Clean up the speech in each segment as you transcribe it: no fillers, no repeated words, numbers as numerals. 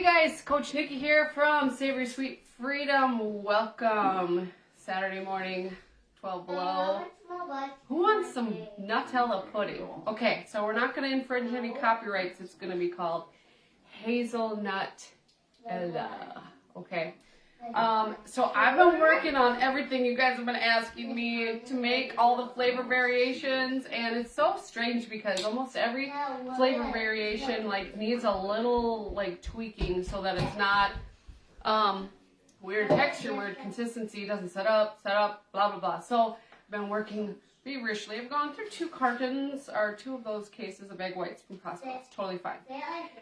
Hey guys, Coach Nikki here from Savory Sweet Freedom. Welcome. Saturday morning, 12 below. Who wants some Nutella pudding? Okay, so we're not going to infringe any copyrights. It's going to be called Hazelnut-ella. Okay. So I've been working on everything you guys have been asking me to make all the flavor variations, and it's so strange because almost every flavor variation needs a little tweaking so that it's not weird texture, weird consistency, doesn't set up, blah blah blah. So I've been working feverishly. I've gone through 2 cartons or 2 of those cases of egg whites from Costco. It's totally fine.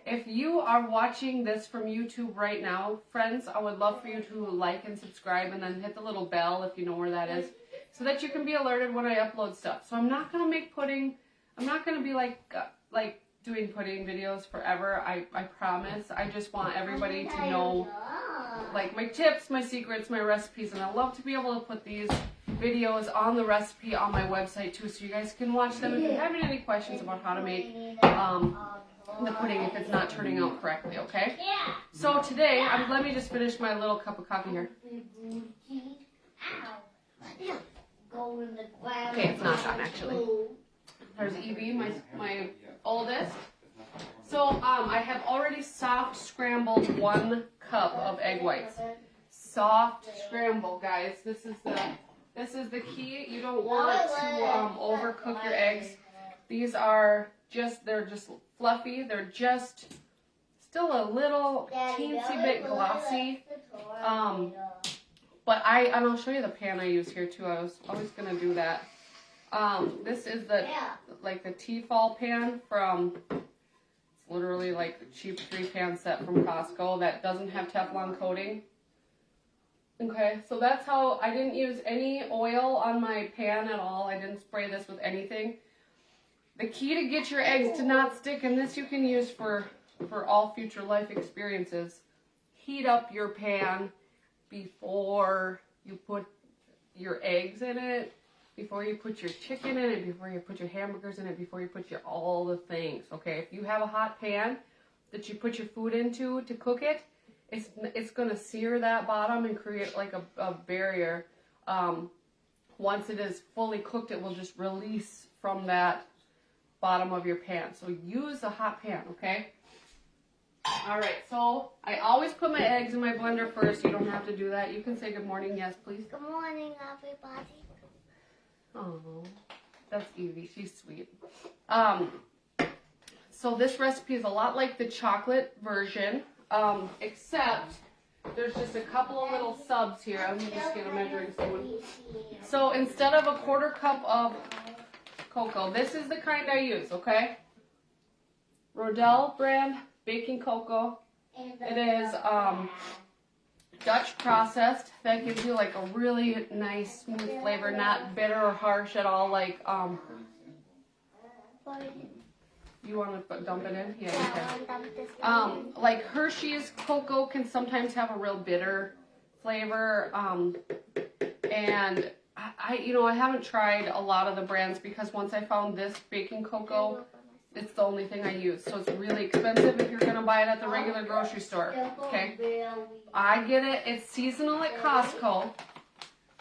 If you are watching this from YouTube right now, friends, I would love for you to like and subscribe and then hit the little bell if you know where that is, so that you can be alerted when I upload stuff. So I'm not going to make pudding. I'm not going to be like doing pudding videos forever. I promise. I just want everybody to know my tips, my secrets, my recipes, and I love to be able to put these videos on the recipe on my website too, so you guys can watch them if you're having any questions about how to make the pudding if it's not turning out correctly, okay? So today, let me just finish my little cup of coffee here. Okay, it's not done actually. There's Evie, my oldest. So I have already soft scrambled 1 cup of egg whites. Soft scramble, guys. This is the key. You don't want to overcook your eggs. These are they're just fluffy. They're just still a little teensy bit glossy. But I'll show you the pan I use here too. I was always gonna do that. This is the Tefal pan from, it's literally like the cheap 3-pan set from Costco that doesn't have Teflon coating. Okay, so that's how I didn't use any oil on my pan at all. I didn't spray this with anything. The key to get your eggs to not stick, and this you can use for all future life experiences, heat up your pan before you put your eggs in it, before you put your chicken in it, before you put your hamburgers in it, before you put all the things, okay? If you have a hot pan that you put your food into to cook it, it's going to sear that bottom and create like a barrier. Once it is fully cooked, it will just release from that bottom of your pan. So use a hot pan, okay? All right, so I always put my eggs in my blender first. You don't have to do that. You can say good morning. Yes, please. Good morning, everybody. Oh, that's Evie. She's sweet. So this recipe is a lot like the chocolate version. Except there's just a couple of little subs here. Let me just get a measuring spoon. So instead of a 1/4 cup of cocoa, this is the kind I use, okay? Rodell brand baking cocoa. It is Dutch processed. That gives you like a really nice smooth flavor, not bitter or harsh at all. You want to dump it in? Yeah, you can. Like Hershey's cocoa can sometimes have a real bitter flavor. And I haven't tried a lot of the brands because once I found this baking cocoa, it's the only thing I use. So it's really expensive if you're going to buy it at the regular grocery store. Okay? I get it. It's seasonal at Costco.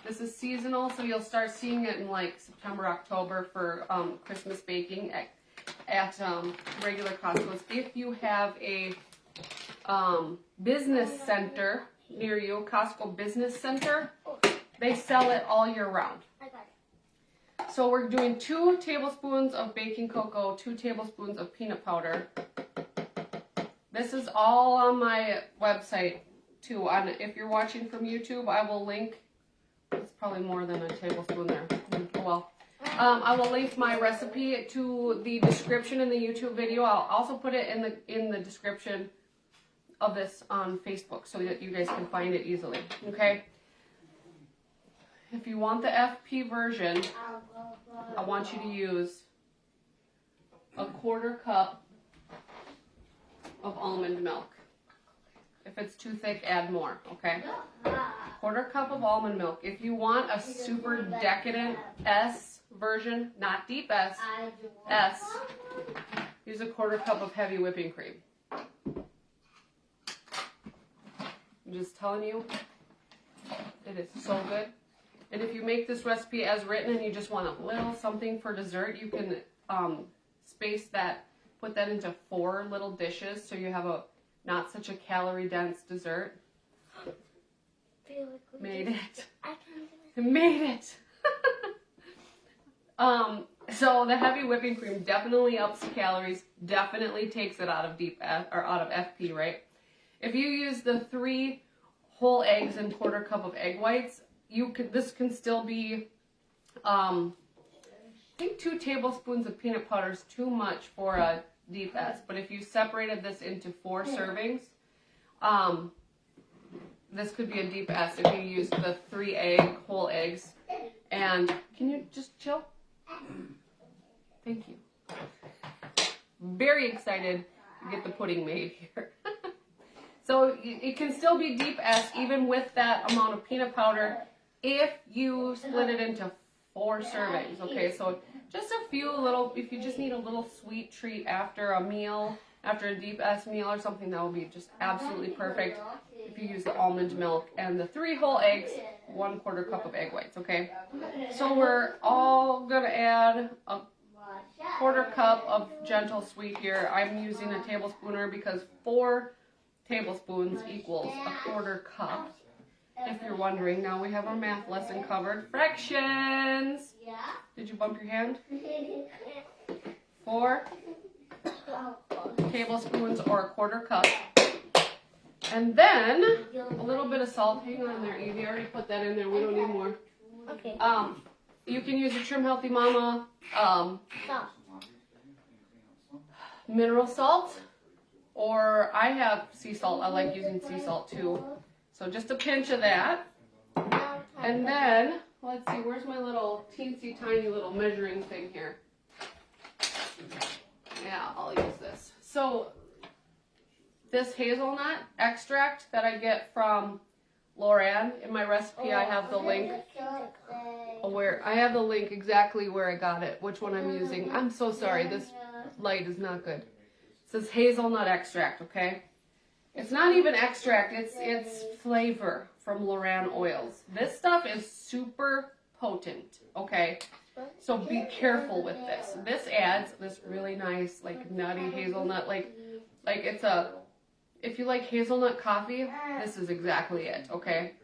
This is seasonal, so you'll start seeing it in September, October for Christmas baking at regular Costco's. If you have a business center near you, Costco Business Center, they sell it all year round. So we're doing 2 tablespoons of baking cocoa, 2 tablespoons of peanut powder. This is all on my website too. If you're watching from YouTube, I will link. It's probably more than a tablespoon there. Oh well. I will link my recipe to the description in the YouTube video. I'll also put it in the description of this on Facebook so that you guys can find it easily. Okay? If you want the FP version, I want you to use a 1/4 cup of almond milk. If it's too thick, add more, okay? 1/4 cup of almond milk. If you want a super decadent S version, not deep S, use a 1/4 cup of heavy whipping cream. I'm just telling you, it is so good. And if you make this recipe as written and you just want a little something for dessert, you can put that into 4 little dishes so you have a not such a calorie dense dessert. Made it. Made it. So the heavy whipping cream definitely ups the calories, definitely takes it out of FP, right? If you use the 3 whole eggs and 1/4 cup of egg whites, this can still be, I think 2 tablespoons of peanut butter is too much for a deep S. But if you separated this into 4 servings, this could be a deep S if you use the 3 whole eggs. And can you just chill? Thank you. Very excited to get the pudding made here. So it can still be deep S even with that amount of peanut powder if you split it into 4 servings. Okay, so just a few little, if you just need a little sweet treat after a meal, after a deep S meal or something, that will be just absolutely perfect if you use the almond milk and the 3 whole eggs, 1/4 cup of egg whites, okay? So we're all gonna add a 1/4 cup of gentle sweet here. I'm using a tablespooner because 4 tablespoons equals a 1/4 cup. If you're wondering, now we have our math lesson covered. Fractions! Did you bump your hand? 4 tablespoons or a 1/4 cup. And then a little bit of salt. Hang on there, Evie. I already put that in there. We don't need more. Okay. You can use a Trim Healthy Mama mineral salt, or I have sea salt. I like using sea salt too. So just a pinch of that. And then, let's see, where's my little teensy tiny little measuring thing here? Yeah, I'll use this. So this hazelnut extract that I get from Loran, in my recipe I have the link exactly where I got it, which one I'm using. I'm so sorry, this light is not good. It says hazelnut extract, okay? It's not even extract, it's flavor from Loran oils. This stuff is super potent, okay? So be careful with this. This adds this really nice, like, nutty hazelnut, like it's a, if you like hazelnut coffee, this is exactly it, okay?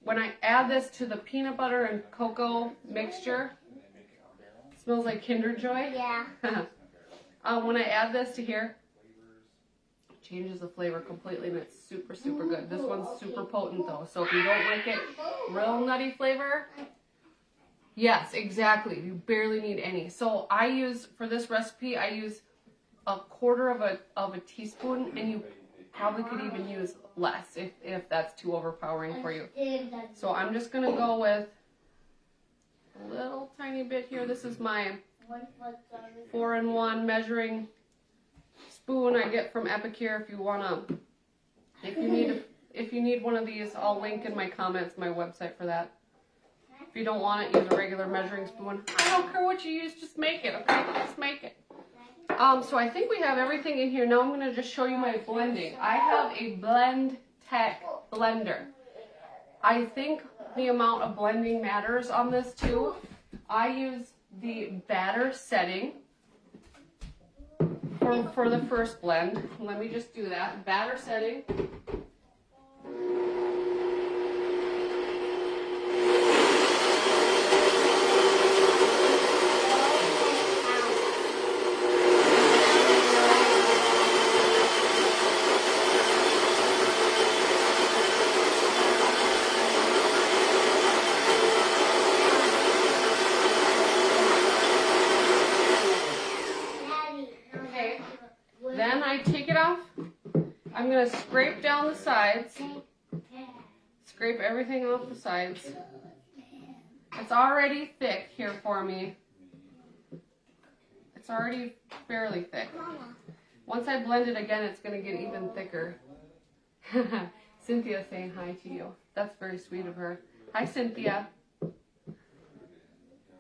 When I add this to the peanut butter and cocoa mixture, it smells like Kinder Joy. Yeah. When I add this to here, it changes the flavor completely, and it's super, super good. This one's super potent, though, so if you don't like it, real nutty flavor, yes, exactly. You barely need any. So I use, for this recipe, I use a 1/4 of a teaspoon, and you probably could even use less if that's too overpowering for you. So I'm just going to go with a little tiny bit here. This is my 4-in-1 measuring spoon I get from Epicure. If you want to, if you need one of these, I'll link in my comments my website for that. If you don't want it, use a regular measuring spoon. I don't care what you use, just make it, okay? Just make it. So I think we have everything in here. Now I'm going to just show you my blending. I have a Blend Tech blender. I think the amount of blending matters on this too. I use the batter setting for the first blend. Let me just do that. Batter setting. Then I take it off. I'm going to scrape down the sides. Scrape everything off the sides. It's already thick here for me. It's already fairly thick. Once I blend it again, it's going to get even thicker. Cynthia saying hi to you. That's very sweet of her. Hi, Cynthia.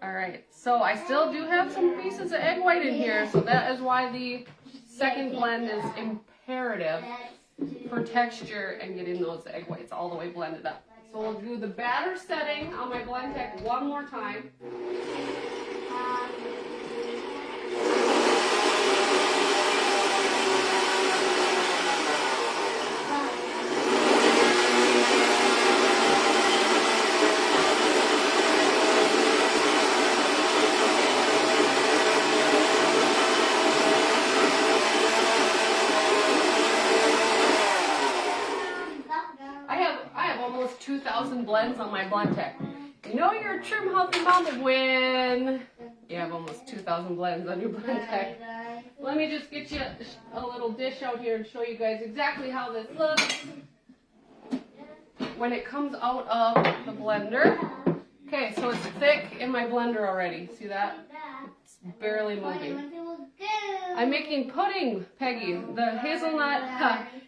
Alright, so I still do have some pieces of egg white in here, so that is why the second blend is imperative. for texture and getting those egg whites all the way blended up. So we'll do the batter setting on my Blendtec one more time. I have almost 2,000 blends on my Blendtec. You know you're a trim healthy mama when you have almost 2,000 blends on your Blendtec. Let me just get you a little dish out here and show you guys exactly how this looks when it comes out of the blender. Okay, so it's thick in my blender already. See that? It's barely moving. I'm making pudding, Peggy. The hazelnut.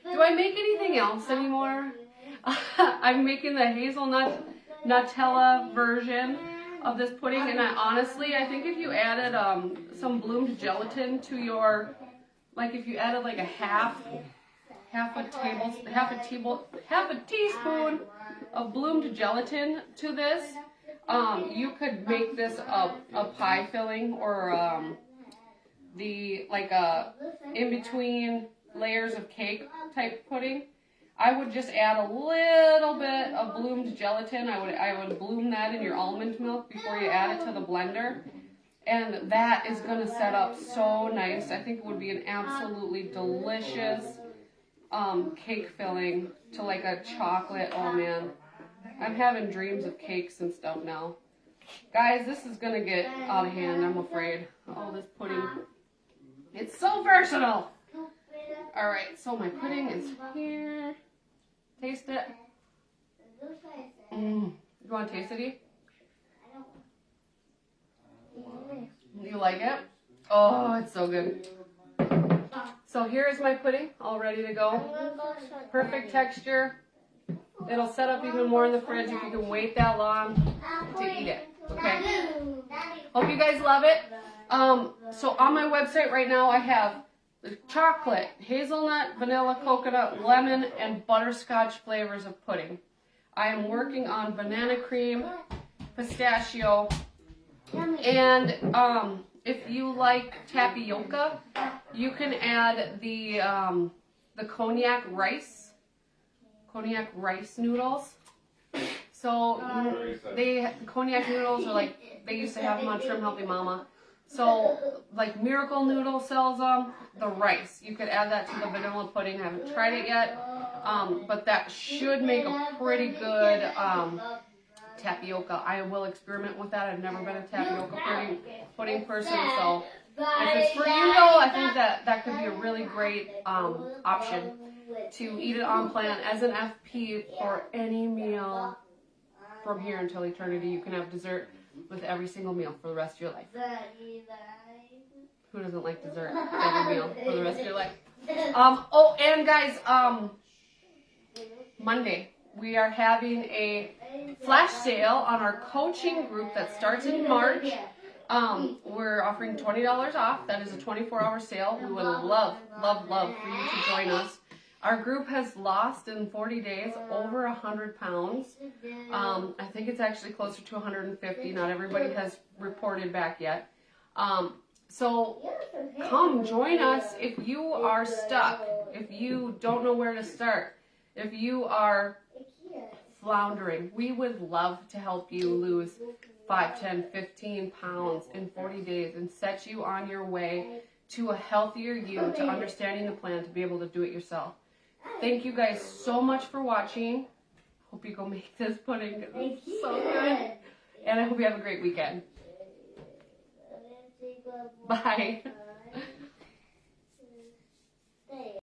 Do I make anything else anymore? I'm making the Hazelnut-ella version of this pudding, and I think if you added some bloomed gelatin to your, like if you added like a half a teaspoon of bloomed gelatin to this, you could make this a pie filling or in between layers of cake type pudding. I would just add a little bit of bloomed gelatin. I would bloom that in your almond milk before you add it to the blender. And that is going to set up so nice. I think it would be an absolutely delicious cake filling to like a chocolate. Oh man, I'm having dreams of cakes and stuff now. Guys, this is going to get out of hand, I'm afraid. Oh, this pudding. It's so versatile. Alright, so my pudding is here. Taste it. You want to taste it, You like it? Oh, it's so good. So here is my pudding, all ready to go. Perfect texture. It'll set up even more in the fridge if you can wait that long to eat it. Okay. Hope you guys love it. So on my website right now I have the chocolate, hazelnut, vanilla, coconut, lemon, and butterscotch flavors of pudding. I am working on banana cream, pistachio, and if you like tapioca, you can add the cognac rice noodles. So cognac noodles are like, they used to have them on Trim Healthy Mama. So, like Miracle Noodle sells them, the rice. You could add that to the vanilla pudding. I haven't tried it yet, but that should make a pretty good tapioca. I will experiment with that. I've never been a tapioca pudding person, so if it's for you though, I think that could be a really great option to eat it on plan as an FP for any meal from here until eternity. You can have dessert with every single meal for the rest of your life. Who doesn't like dessert every meal for the rest of your life? Oh, and guys, Monday we are having a flash sale on our coaching group that starts in March. We're offering $20 off. That is a 24-hour sale. We would love for you to join us. Our group has lost in 40 days over 100 pounds. I think it's actually closer to 150. Not everybody has reported back yet. So come join us if you are stuck, if you don't know where to start, if you are floundering. We would love to help you lose 5, 10, 15 pounds in 40 days and set you on your way to a healthier you, to understanding the plan, to be able to do it yourself. Thank you guys so much for watching. Hope you go make this pudding. It's so good. And I hope you have a great weekend. Bye.